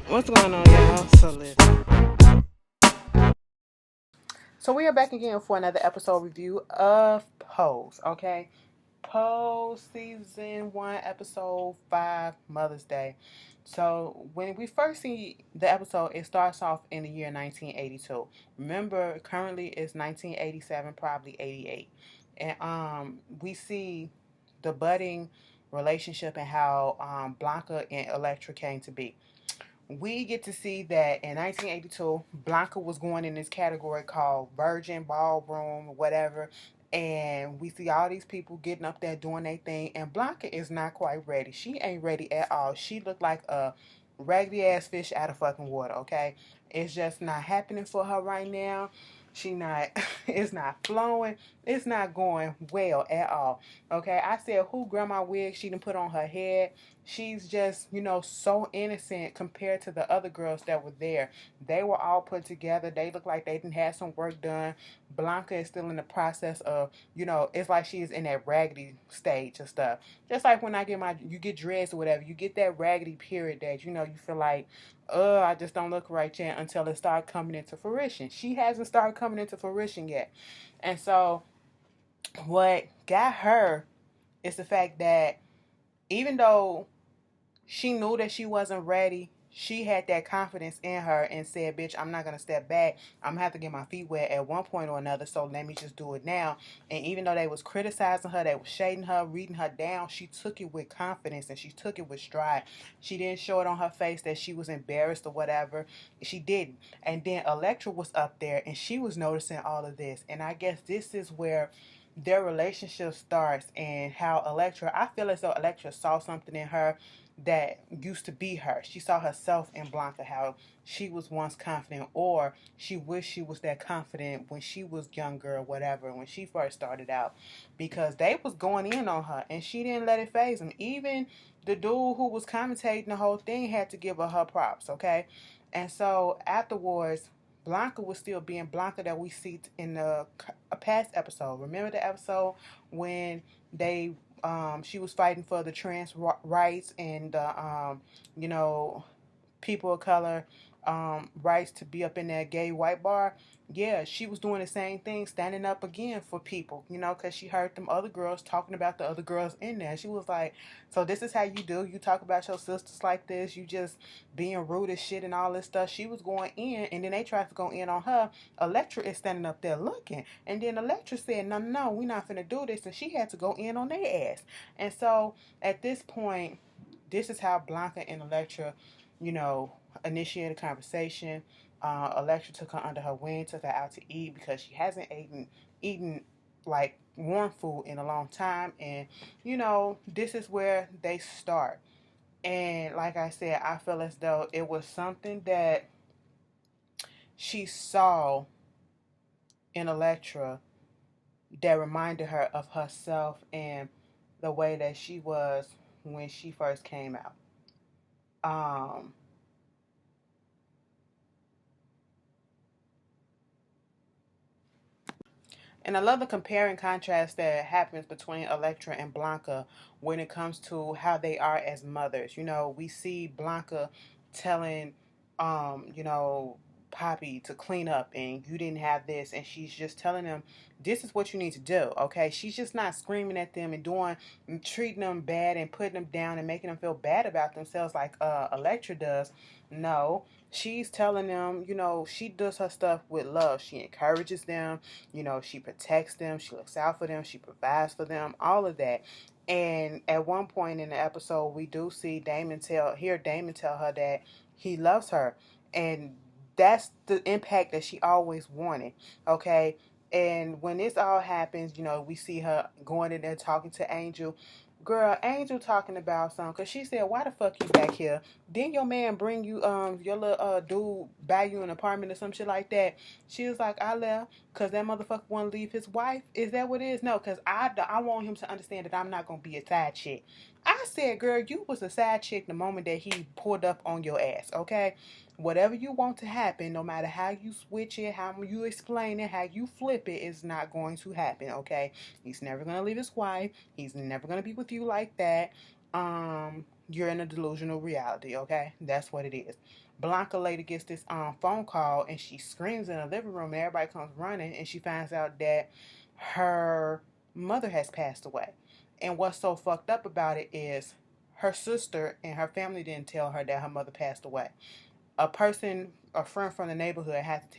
What's going on, y'all? So listen. So we are back again for another episode review of Pose. Okay, Pose season 1, episode 5, Mother's Day. So when we first see the episode, it starts off in the year 1982. Remember, currently it's 1987, probably 88, and we see the budding relationship and how Blanca and Elektra came to be. We get to see that in 1982, Blanca was going in this category called Virgin Ballroom, whatever. And we see all these people getting up there doing their thing. And Blanca is not quite ready. She ain't ready at all. She looked like a raggedy ass fish out of fucking water, okay? It's just not happening for her right now. She not, it's not flowing. It's not going well at all. Okay, I said, who grandma wig she done put on her head? She's just, so innocent compared to the other girls that were there. They were all put together. They look like they didn't have some work done. Blanca is still in the process of, it's like she's in that raggedy stage of stuff. Just like when you get dressed or whatever, you get that raggedy period that, you feel like, I just don't look right yet until it starts coming into fruition. She hasn't started coming into fruition yet. And so what got her is the fact that even though she knew that she wasn't ready, she had that confidence in her and said, bitch, I'm not going to step back. I'm going to have to get my feet wet at one point or another, so let me just do it now. And even though they was criticizing her, they was shading her, reading her down, she took it with confidence and she took it with stride. She didn't show it on her face that she was embarrassed or whatever. She didn't. And then Elektra was up there and she was noticing all of this. And I guess this is where their relationship starts, and how Elektra, I feel as though Elektra saw something in her that used to be her. She saw herself in Blanca, how she was once confident, or she wished she was that confident when she was younger or whatever, when she first started out, because they was going in on her and she didn't let it phase them. Even the dude who was commentating the whole thing had to give her props, okay? And so afterwards, Blanca was still being Blanca that we see in a past episode. Remember the episode when they she was fighting for the trans rights and you know people of color rights to be up in that gay white bar. Yeah, she was doing the same thing, standing up again for people, because she heard them other girls talking about the other girls in there. She was like, so this is how you do? You talk about your sisters like this? You just being rude as shit and all this stuff? She was going in, and then they tried to go in on her. Elektra is standing up there looking. And then Elektra said, no, no, no, we're not finna do this. And she had to go in on their ass. And so at this point, this is how Blanca and Elektra, you know, initiated a conversation. Elektra took her under her wing, took her out to eat because she hasn't eaten like warm food in a long time. And, this is where they start. And like I said, I feel as though it was something that she saw in Elektra that reminded her of herself and the way that she was when she first came out. Um, And I love the compare and contrast that happens between Elektra and Blanca when it comes to how they are as mothers. We see Blanca telling, Poppy to clean up and you didn't have this. And she's just telling them, this is what you need to do. Okay. She's just not screaming at them and treating them bad and putting them down and making them feel bad about themselves like Elektra does. No, she's telling them, she does her stuff with love. She encourages them, she protects them, she looks out for them, she provides for them, all of that. And at one point in the episode, we do see Damon tell her that he loves her. And that's the impact that she always wanted. Okay. And when this all happens, we see her going in there talking to Angel. Girl, Angel talking about something, because she said, why the fuck you back here? Didn't your man bring you, your little dude buy you an apartment or some shit like that? She was like, I left because that motherfucker want to leave his wife. Is that what it is? No, because I want him to understand that I'm not going to be a side chick. I said, girl, you was a side chick the moment that he pulled up on your ass, okay? Whatever you want to happen, no matter how you switch it, how you explain it, how you flip it, is not going to happen, okay? He's never going to leave his wife. He's never going to be with you like that. you're in a delusional reality, okay? That's what it is. Blanca later gets this phone call and she screams in the living room and everybody comes running and she finds out that her mother has passed away. And what's so fucked up about it is her sister and her family didn't tell her that her mother passed away. A friend from the neighborhood had to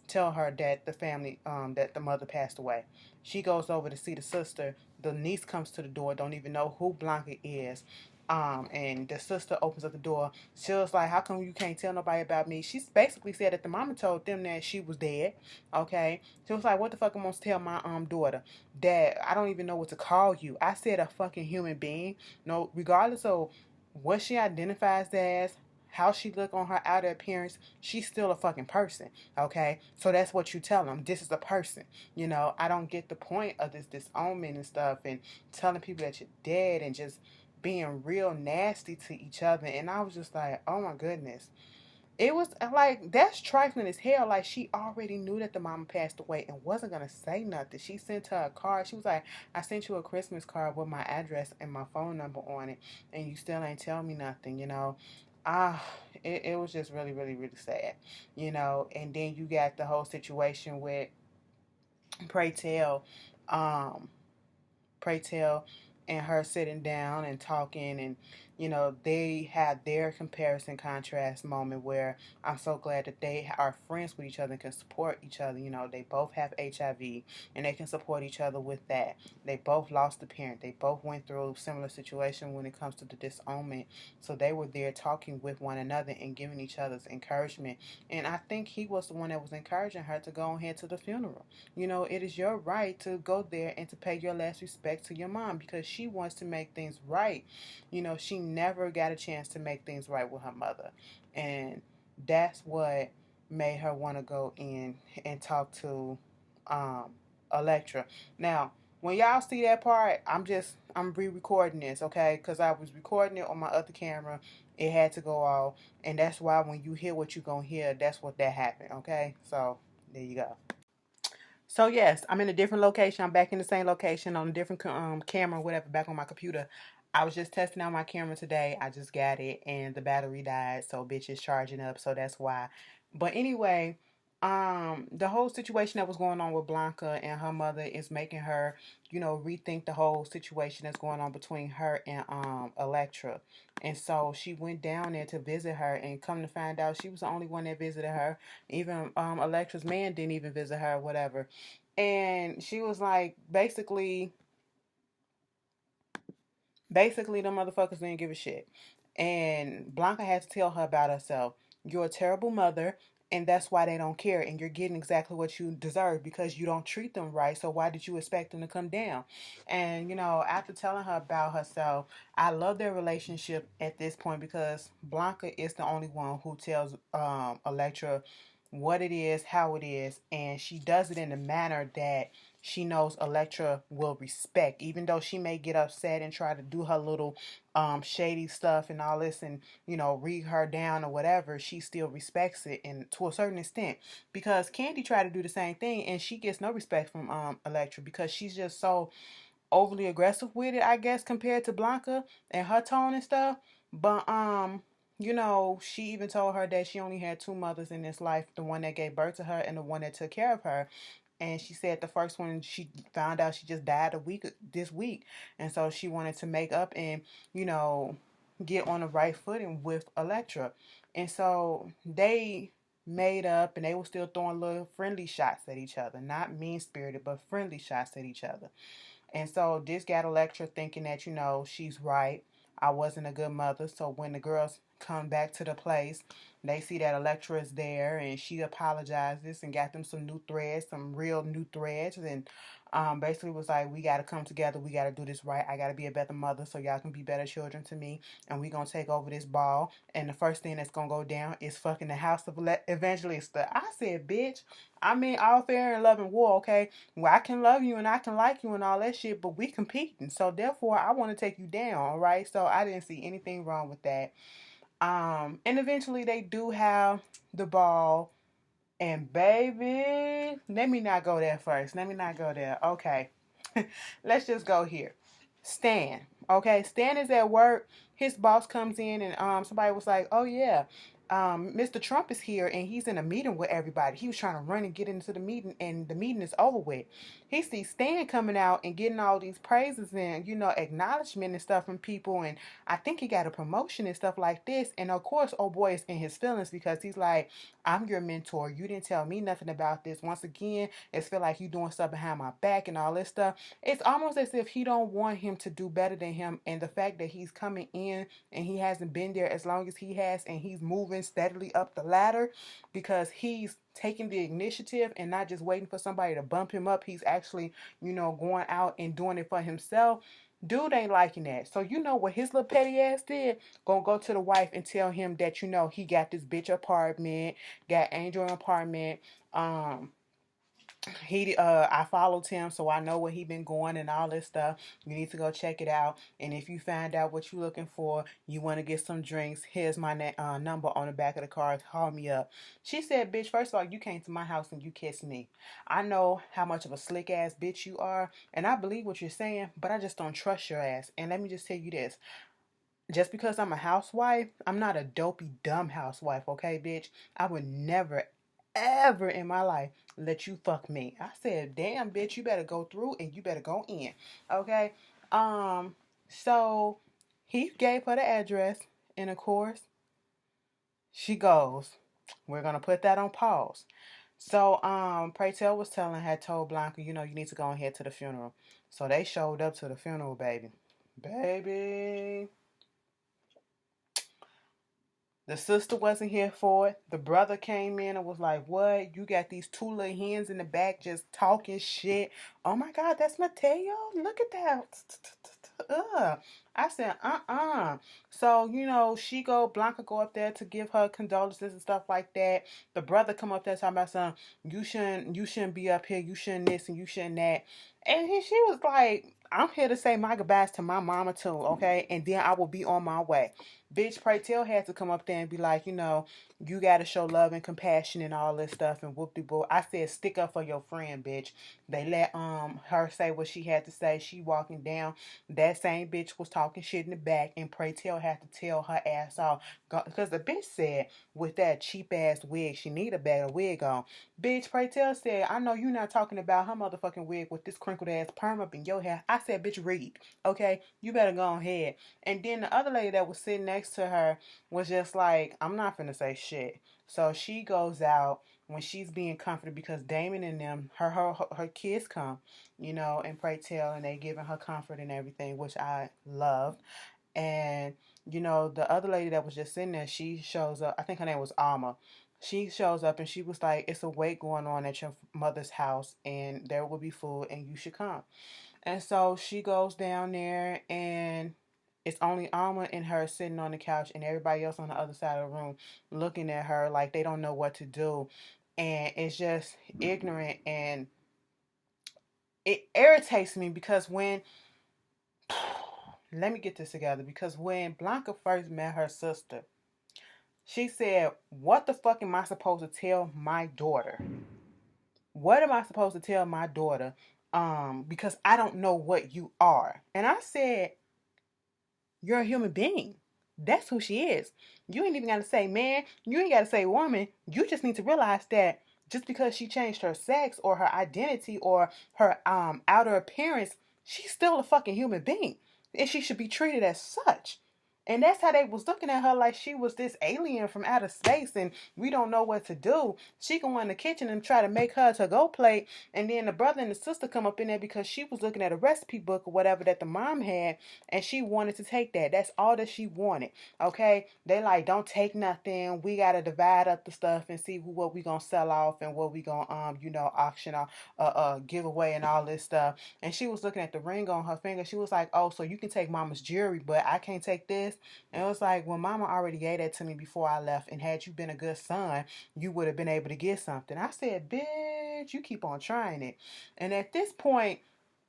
tell her that that the mother passed away. She goes over to see the sister. The niece comes to the door, don't even know who Blanca is. And the sister opens up the door. She was like, "How come you can't tell nobody about me?" She basically said that the mama told them that she was dead. Okay. She was like, "What the fuck am I supposed to tell my daughter? Dad, I don't even know what to call you." I said a fucking human being. No, regardless of what she identifies as, how she look on her outer appearance, she's still a fucking person, okay? So that's what you tell them. This is a person. I don't get the point of this disownment and stuff and telling people that you're dead and just being real nasty to each other. And I was just like, oh my goodness. It was like, that's trifling as hell. Like, she already knew that the mama passed away and wasn't gonna say nothing. She sent her a card. She was like, "I sent you a Christmas card with my address and my phone number on it, and you still ain't tell me nothing. Ah, it was just really, really, really sad. And then you got the whole situation with Pray Tell, um, Pray Tell and her sitting down and talking, and they had their comparison contrast moment where I'm so glad that they are friends with each other and can support each other. They both have HIV and they can support each other with that. They both lost a parent. They both went through a similar situation when it comes to the disownment. So they were there talking with one another and giving each other's encouragement. And I think he was the one that was encouraging her to go ahead to the funeral. It is your right to go there and to pay your last respect to your mom because she wants to make things right. She never got a chance to make things right with her mother. And that's what made her want to go in and talk to Electra. Now, when y'all see that part, I'm re-recording this, okay? Because I was recording it on my other camera. It had to go off. And that's why when you hear what you're going to hear, that's what that happened, okay? So, there you go. So yes, I'm in a different location. I'm back in the same location on a different camera, whatever, back on my computer. I was just testing out my camera today. I just got it and the battery died, so bitch is charging up, so that's why. But anyway, the whole situation that was going on with Blanca and her mother is making her, rethink the whole situation that's going on between her and Electra. And so she went down there to visit her and come to find out she was the only one that visited her. Even Electra's man didn't even visit her, whatever. And she was like, basically the motherfuckers didn't give a shit. And Blanca had to tell her about herself. You're a terrible mother, and that's why they don't care. And you're getting exactly what you deserve because you don't treat them right. So why did you expect them to come down? And after telling her about herself, I love their relationship at this point because Blanca is the only one who tells Electra what it is, how it is, and she does it in a manner that she knows Electra will respect, even though she may get upset and try to do her little shady stuff and all this and, read her down or whatever. She still respects it, and to a certain extent, because Candy tried to do the same thing and she gets no respect from Electra because she's just so overly aggressive with it, I guess, compared to Blanca and her tone and stuff. But she even told her that she only had two mothers in this life, the one that gave birth to her and the one that took care of her. And she said the first one, she found out she just died this week. And so she wanted to make up and, get on the right footing with Electra. And so they made up and they were still throwing little friendly shots at each other. Not mean spirited, but friendly shots at each other. And so this got Electra thinking that, she's right. I wasn't a good mother. So when the girls come back to the place, they see that Electra is there and she apologizes and got them some new threads, some real new threads. And basically was like, we got to come together. We got to do this right. I got to be a better mother so y'all can be better children to me. And we going to take over this ball. And the first thing that's going to go down is fucking the house of Evangelista. I said, bitch, I mean, all fair and love and war, okay? Well, I can love you and I can like you and all that shit, but we competing. So therefore, I want to take you down, all right? So I didn't see anything wrong with that. And eventually they do have the ball. And baby, let me not go there first. Let me not go there. Okay. Let's just go here. Stan. Okay, Stan is at work his boss comes in and somebody was like, oh yeah, Mr. Trump is here and he's in a meeting with everybody. He was trying to run and get into the meeting, and the meeting is over with. He sees Stan coming out and getting all these praises and, acknowledgement and stuff from people. And I think he got a promotion and stuff like this. And of course, old boy is in his feelings because he's like, I'm your mentor. You didn't tell me nothing about this. Once again, it's feel like you doing stuff behind my back and all this stuff. It's almost as if he don't want him to do better than him. And the fact that he's coming in and he hasn't been there as long as he has, and he's moving steadily up the ladder because he's taking the initiative and not just waiting for somebody to bump him up. He's actually, going out and doing it for himself. Dude ain't liking that. So you know what his little petty ass did? Gonna go to the wife and tell him that, he got this bitch apartment, got Angel an apartment. I followed him, so I know where he been going and all this stuff. You need to go check it out. And if you find out what you're looking for, you want to get some drinks, here's my number on the back of the car. Call me up. She said, bitch, first of all, you came to my house and you kissed me. I know how much of a slick ass bitch you are, and I believe what you're saying, but I just don't trust your ass. And let me just tell you this. Just because I'm a housewife, I'm not a dopey, dumb housewife, okay, bitch? I would never, ever in my life let you fuck me. I said, damn, bitch, you better go through and you better go in, okay? So he gave her the address, and of course, she goes, we're gonna put that on pause. So, Pray Tell was had told Blanca, you need to go and head to the funeral. So they showed up to the funeral, baby. Baby. The sister wasn't here for it. The brother came in and was like, what? You got these two little hens in the back just talking shit. Oh my God, that's Mateo. Look at that. I said, So, Blanca go up there to give her condolences and stuff like that. The brother come up there talking about something, you shouldn't be up here, you shouldn't this and you shouldn't that. And she was like, I'm here to say my goodbyes to my mama too, okay? And then I will be on my way. Bitch, Pray Tell had to come up there and be like, you got to show love and compassion and all this stuff and whoop-de-boo. I said, stick up for your friend, bitch. They let her say what she had to say. She walking down. That same bitch was talking shit in the back, and Pray Tell had to tell her ass off. Because the bitch said, with that cheap-ass wig, she need a better wig on. Bitch, Pray Tell said, I know you not talking about her motherfucking wig with this crinkled-ass perm up in your hair. I said, bitch, read. Okay? You better go ahead. And then the other lady that was sitting next to her was just like, I'm not finna say shit. So she goes out when she's being comforted because Damon and them, her kids come, and Pray Tell, and they giving her comfort and everything, which I love. And, the other lady that was just sitting there, she shows up. I think her name was Alma. She shows up and she was like, it's a wake going on at your mother's house and there will be food and you should come. And so she goes down there and it's only Alma and her sitting on the couch and everybody else on the other side of the room looking at her like they don't know what to do. And it's just ignorant, and it irritates me because when let me get this together, because when Blanca first met her sister, she said, what the fuck am I supposed to tell my daughter? What am I supposed to tell my daughter? Because I don't know what you are. And I said, you're a human being. That's who she is. You ain't even got to say man. You ain't got to say woman. You just need to realize that just because she changed her sex or her identity or her outer appearance, she's still a fucking human being. And she should be treated as such. And that's how they was looking at her, like she was this alien from outer space and we don't know what to do. She go in the kitchen and try to make her to-go plate, and then the brother and the sister come up in there because she was looking at a recipe book or whatever that the mom had, and she wanted to take that. That's all that she wanted, okay? They like, don't take nothing. We got to divide up the stuff and see what we going to sell off and what we going to, auction off, give away and all this stuff. And she was looking at the ring on her finger. She was like, oh, so you can take mama's jewelry, but I can't take this? And it was like, well, mama already gave that to me before I left, and had you been a good son, you would have been able to get something. I said, bitch, you keep on trying it. And at this point,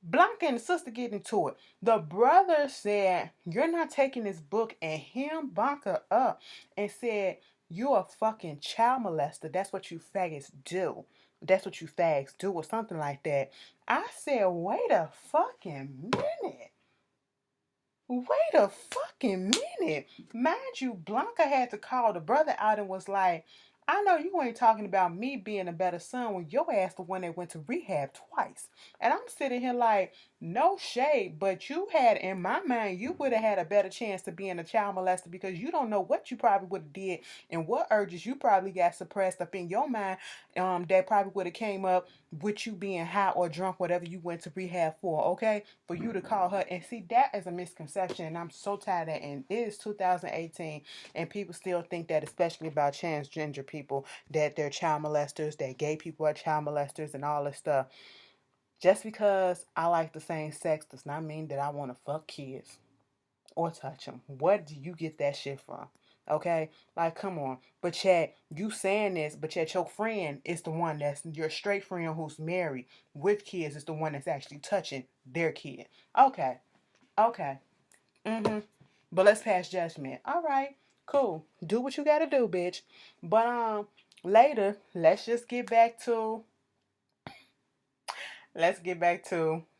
Blanca and the sister get into it. The brother said, you're not taking this book, and him Blanca up and said, you're a fucking child molester. That's what you faggots do. That's what you fags do, or something like that. I said, wait a fucking minute. Wait a fucking minute. Mind you, Blanca had to call the brother out and was like, I know you ain't talking about me being a better son when your ass the one that went to rehab twice. And I'm sitting here like, no shade, but you had, in my mind, you would have had a better chance to being a child molester because you don't know what you probably would have did and what urges you probably got suppressed up in your mind that probably would have came up with you being high or drunk, whatever you went to rehab for, okay? For you to call her. And see, that is a misconception. And I'm so tired of that. And it is 2018. And people still think that, especially about transgender people, that they're child molesters, that gay people are child molesters and all this stuff. Just because I like the same sex does not mean that I want to fuck kids or touch them. Where do you get that shit from? Okay, like come on. But yet you saying this, but yet your friend is the one that's your straight friend who's married with kids is the one that's actually touching their kid. Okay, okay, But let's pass judgment. All right, cool. Do what you gotta do, bitch. But later, let's get back to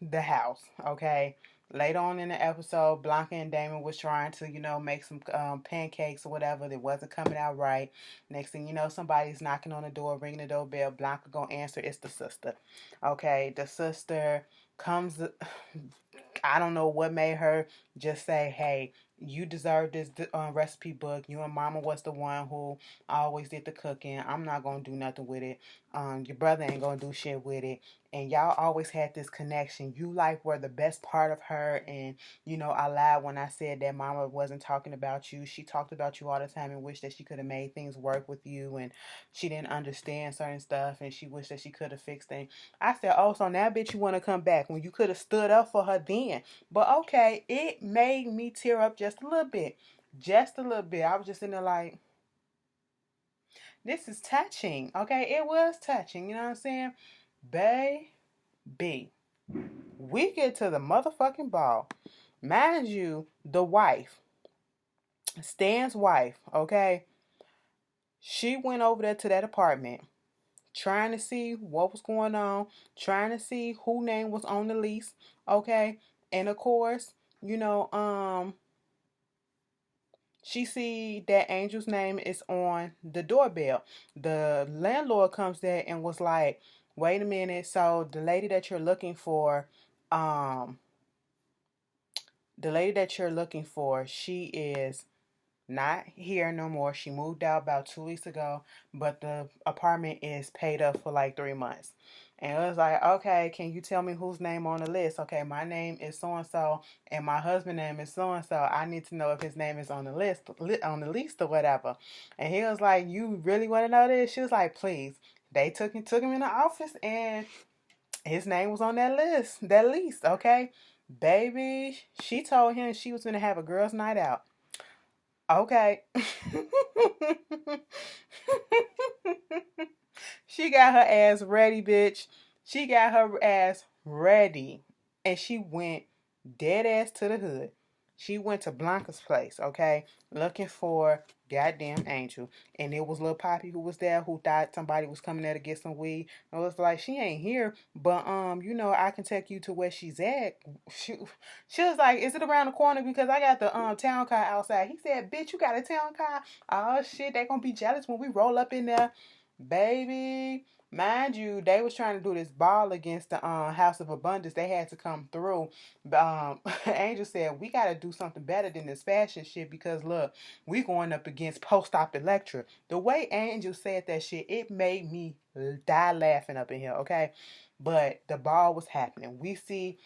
the house, okay? Later on in the episode, Blanca and Damon was trying to, make some pancakes or whatever. That wasn't coming out right. Next thing you know, somebody's knocking on the door, ringing the doorbell. Blanca gonna answer. It's the sister. Okay, the sister comes. I don't know what made her just say, "Hey, you deserve this recipe book. You and Mama was the one who always did the cooking. I'm not gonna do nothing with it. Your brother ain't gonna do shit with it." And y'all always had this connection. You like were the best part of her, and I lied when I said that Mama wasn't talking about you. She talked about you all the time and wished that she could have made things work with you, and she didn't understand certain stuff, and she wished that she could have fixed things. I said, oh, so now bitch you want to come back when you could have stood up for her then. But okay, it made me tear up just a little bit. Just a little bit. I was just in there like, this is touching. Okay, it was touching. You know what I'm saying? Baby. We get to the motherfucking ball. Mind you, the wife, Stan's wife, okay? She went over there to that apartment trying to see what was going on, trying to see who name was on the lease, okay? And of course, she see that Angel's name is on the doorbell. The landlord comes there and was like, "Wait a minute. So um, the lady that you're looking for, she is not here no more. She moved out about 2 weeks ago, but the apartment is paid up for like 3 months." And it was like, okay, can you tell me whose name on the list? Okay, my name is so and so, and my husband's name is so and so. I need to know if his name is on the list, on the list or whatever. And he was like, you really want to know this? She was like, please. They took him in the office, and his name was on that list. Okay, baby, she told him she was gonna have a girls' night out. Okay. She got her ass ready, bitch. She got her ass ready. And she went dead ass to the hood. She went to Blanca's place, okay, looking for goddamn Angel. And it was Lil Poppy who was there who thought somebody was coming there to get some weed. And it was like, she ain't here, but I can take you to where she's at. She was like, is it around the corner? Because I got the town car outside. He said, bitch, you got a town car? Oh shit, they gonna be jealous when we roll up in there. Baby, mind you, they was trying to do this ball against the House of Abundance. They had to come through. Angel said, we got to do something better than this fashion shit because, look, we going up against Post-Op Electra. The way Angel said that shit, it made me die laughing up in here, okay? But the ball was happening. We see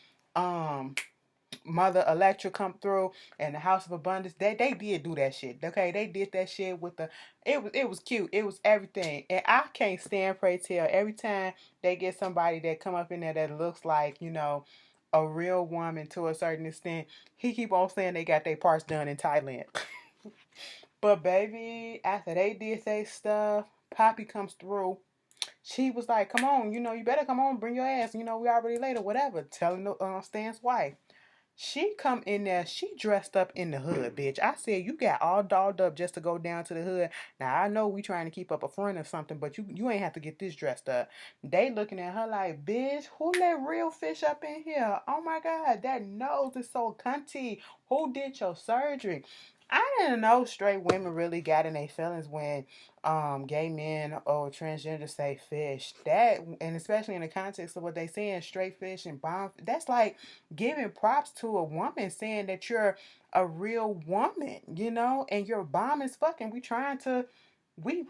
Mother Electra come through and the House of Abundance. They did do that shit. Okay, they did that shit with the. It was cute. It was everything. And I can't stand pray tell every time they get somebody that come up in there that looks like a real woman to a certain extent. He keep on saying they got their parts done in Thailand. But baby, after they did their stuff, Poppy comes through. She was like, "Come on, you better come on, bring your ass. We already late or whatever." Telling Stan's wife. She come in there, she dressed up in the hood, bitch. I said, you got all dolled up just to go down to the hood. Now, I know we trying to keep up a front or something, but you ain't have to get this dressed up. They looking at her like, bitch, who let real fish up in here? Oh my God, that nose is so cunty. Who did your surgery? I didn't know straight women really got in their feelings when gay men or transgender say fish. That, and especially in the context of what they saying, straight fish and bomb, that's like giving props to a woman saying that you're a real woman, and your bomb is fucking. We trying to we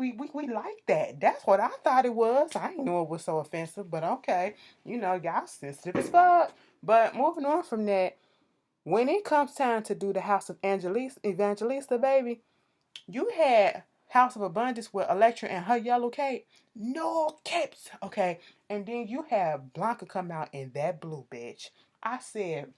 like that. That's what I thought it was. I didn't know it was so offensive, but okay. Y'all sensitive as fuck. But moving on from that, when it comes time to do the House of Evangelista, baby, you had House of Abundance with Electra and her yellow cape. No capes, okay? And then you have Blanca come out in that blue, bitch. I said,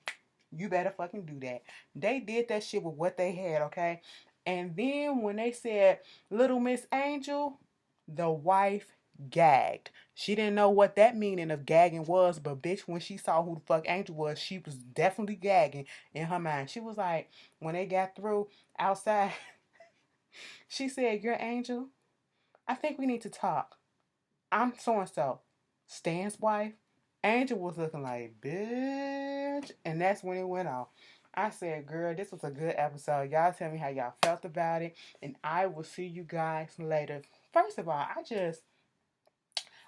you better fucking do that. They did that shit with what they had, okay? And then when they said Little Miss Angel, the wife gagged. She didn't know what that meaning of gagging was, but bitch, when she saw who the fuck Angel was, she was definitely gagging in her mind. She was like, when they got through outside, she said, "You're Angel? I think we need to talk. I'm so and so, Stan's wife." Angel was looking like, bitch. And that's when it went off. I said, girl, this was a good episode. Y'all tell me how y'all felt about it. And I will see you guys later. First of all,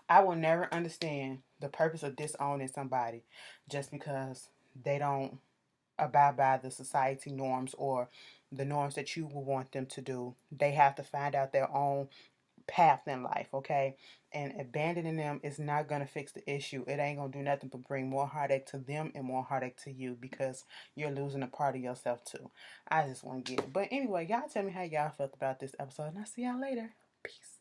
I will never understand the purpose of disowning somebody just because they don't abide by the society norms or the norms that you would want them to do. They have to find out their own path in life, okay? And abandoning them is not going to fix the issue. It ain't going to do nothing but bring more heartache to them and more heartache to you because you're losing a part of yourself too. I just want to get it. But anyway, y'all tell me how y'all felt about this episode, and I'll see y'all later. Peace.